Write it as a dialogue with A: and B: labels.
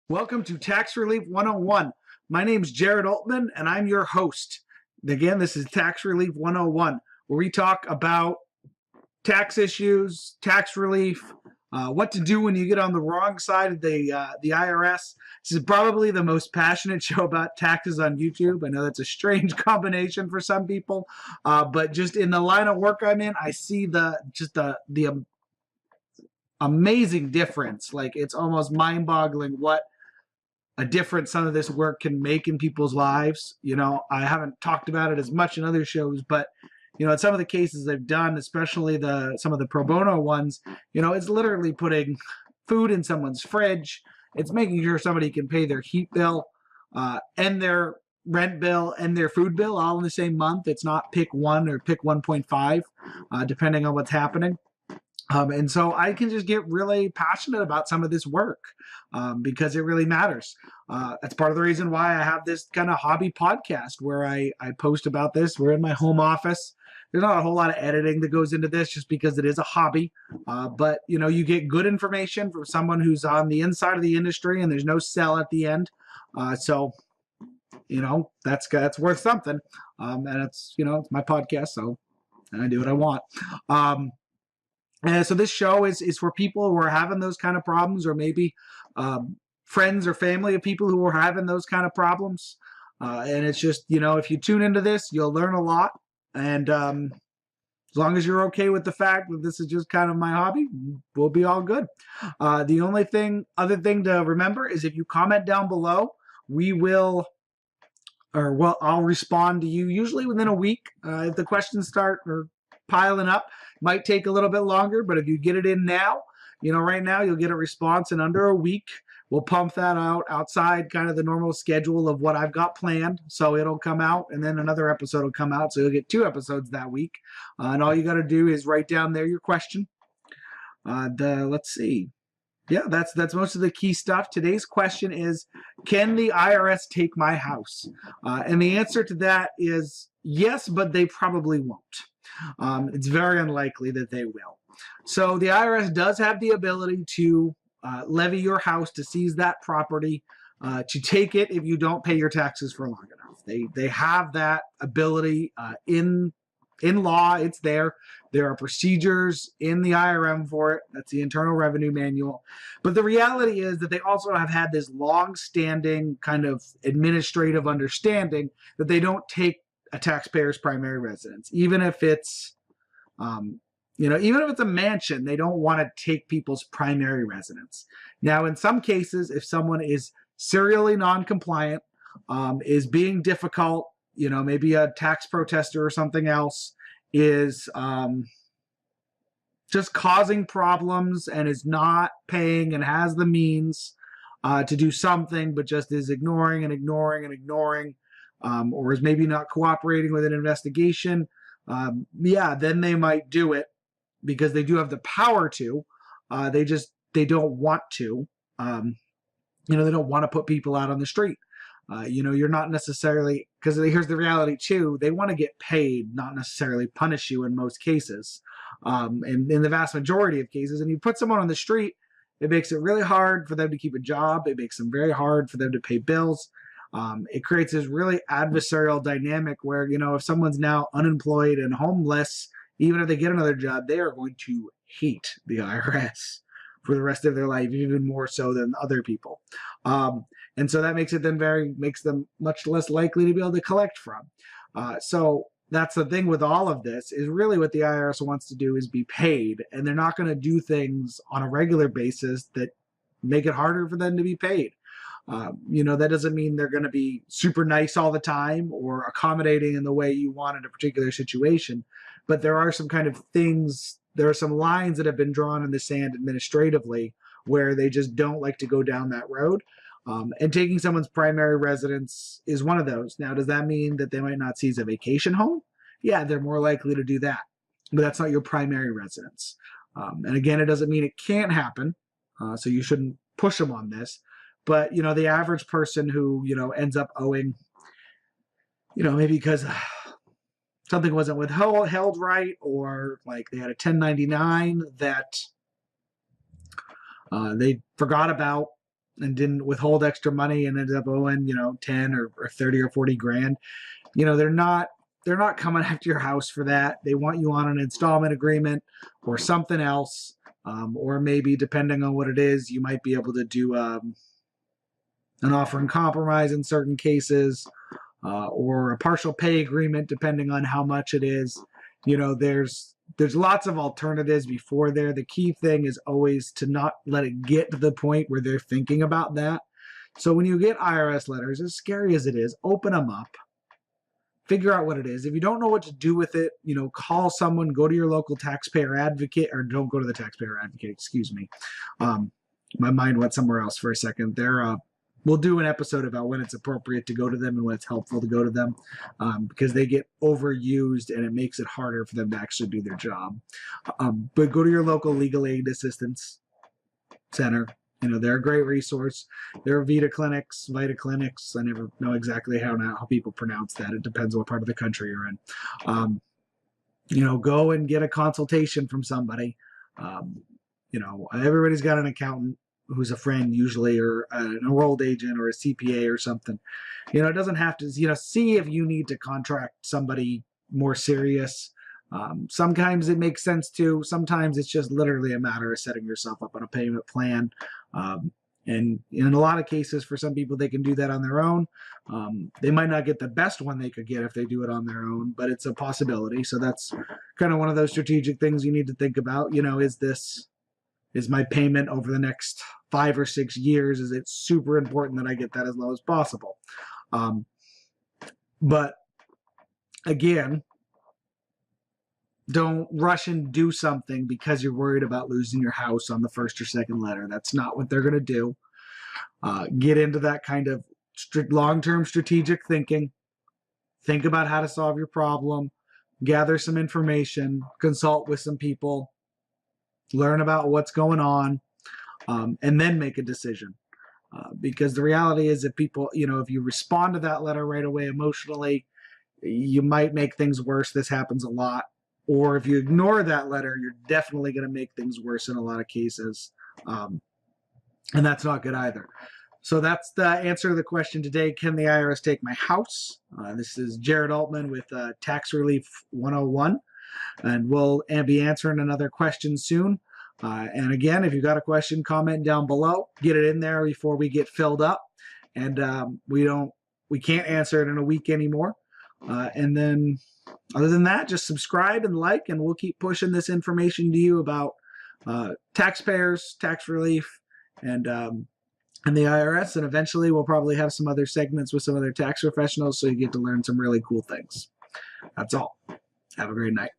A: Welcome to Tax Relief 101. My name is Jared Altman, and I'm your host. Again, this is Tax Relief 101, where we talk about tax issues, tax relief, what to do when you get on the wrong side of the IRS. This is probably the most passionate show about taxes on YouTube. I know that's a strange combination for some people, but just in the line of work I'm in, I see the amazing difference. Like, it's almost mind-boggling what a difference some of this work can make in people's lives. I haven't talked about it as much in other shows, but in some of the cases I've done, especially some of the pro bono ones, it's literally putting food in someone's fridge. It's making sure somebody can pay their heat bill, and their rent bill and their food bill all in the same month. It's not pick one or pick 1.5, depending on what's happening. And so I can just get really passionate about some of this work, because it really matters. That's part of the reason why I have this kind of hobby podcast where I post about this. We're in my home office. There's not a whole lot of editing that goes into this just because it is a hobby. But you get good information from someone who's on the inside of the industry, and there's no sell at the end. So that's worth something. And it's my podcast, so I do what I want. So this show is for people who are having those kind of problems, or maybe friends or family of people who are having those kind of problems. And it's just, if you tune into this, you'll learn a lot. And as long as you're okay with the fact that this is just kind of my hobby, we'll be all good. The only other thing to remember is if you comment down below, I'll respond to you usually within a week. If the questions start piling up, might take a little bit longer, but if you get it in now, right now you'll get a response in under a week. We'll pump that out outside kind of the normal schedule of what I've got planned. So it'll come out, and then another episode will come out. So you'll get 2 episodes that week. And all you got to do is write down there your question. Let's see. Yeah, that's most of the key stuff. Today's question is, can the IRS take my house? And the answer to that is yes, but they probably won't. It's very unlikely that they will. So the IRS does have the ability to levy your house, to seize that property, to take it if you don't pay your taxes for long enough. They have that ability in law. It's there. There are procedures in the IRM for it. That's the Internal Revenue Manual. But the reality is that they also have had this long-standing kind of administrative understanding that they don't take a taxpayer's primary residence, even if it's even if it's a mansion. They don't want to take people's primary residence. Now, in some cases, if someone is serially non-compliant, is being difficult, maybe a tax protester or something else, is just causing problems and is not paying and has the means to do something, but just is ignoring, or is maybe not cooperating with an investigation, then they might do it because they do have the power to. They don't want to. They don't want to put people out on the street. You're not necessarily, because here's the reality too, they want to get paid, not necessarily punish you in most cases. And in the vast majority of cases, and you put someone on the street, it makes it really hard for them to keep a job. It makes them very hard for them to pay bills. It creates this really adversarial dynamic where, if someone's now unemployed and homeless, even if they get another job, they are going to hate the IRS for the rest of their life, even more so than other people. And so that makes them much less likely to be able to collect from. So that's the thing with all of this, is really what the IRS wants to do is be paid, and they're not going to do things on a regular basis that make it harder for them to be paid. That doesn't mean they're going to be super nice all the time or accommodating in the way you want in a particular situation. But there are some kind of things, there are some lines that have been drawn in the sand administratively where they just don't like to go down that road. And taking someone's primary residence is one of those. Now, does that mean that they might not seize a vacation home? Yeah, they're more likely to do that. But that's not your primary residence. And again, it doesn't mean it can't happen. So you shouldn't push them on this. But, the average person who, ends up owing, maybe because something wasn't held right, or like they had a 1099 that they forgot about, and didn't withhold extra money and ended up owing, 10 or 30 or 40 grand, they're not coming after your house for that. They want you on an installment agreement or something else. Or maybe depending on what it is, you might be able to do an offer in compromise in certain cases, or a partial pay agreement depending on how much it is. There's lots of alternatives before there. The key thing is always to not let it get to the point where they're thinking about that. So when you get IRS letters, as scary as it is, open them up. Figure out what it is. If you don't know what to do with it, call someone, go to your local taxpayer advocate, or don't go to the taxpayer advocate, excuse me. My mind went somewhere else for a second. We'll do an episode about when it's appropriate to go to them and when it's helpful to go to them, because they get overused and it makes it harder for them to actually do their job. But go to your local legal aid assistance center. They're a great resource. There are Vita clinics. I never know exactly how people pronounce that. It depends on what part of the country you're in. Go and get a consultation from somebody. Everybody's got an accountant who's a friend usually, or an enrolled agent or a CPA or something. It doesn't have to, see if you need to contract somebody more serious. Sometimes it makes sense to. Sometimes it's just literally a matter of setting yourself up on a payment plan. And in a lot of cases, for some people, they can do that on their own. They might not get the best one they could get if they do it on their own, but it's a possibility. So that's kind of one of those strategic things you need to think about. Is my payment over the next 5 or 6 years, is it super important that I get that as low as possible? But again, don't rush and do something because you're worried about losing your house on the first or second letter. That's not what they're going to do. Get into that kind of long-term strategic thinking. Think about how to solve your problem. Gather some information. Consult with some people. Learn about what's going on. And then make a decision. Because the reality is that people, if you respond to that letter right away emotionally, you might make things worse. This happens a lot. Or if you ignore that letter, you're definitely going to make things worse in a lot of cases. And that's not good either. So that's the answer to the question today. Can the IRS take my house? This is Jared Altman with Tax Relief 101. And we'll be answering another question soon. And again, if you've got a question, comment down below. Get it in there before we get filled up. And we can't answer it in a week anymore. And then other than that, just subscribe and like, and we'll keep pushing this information to you about taxpayers, tax relief, and the IRS. And eventually we'll probably have some other segments with some other tax professionals so you get to learn some really cool things. That's all. Have a great night.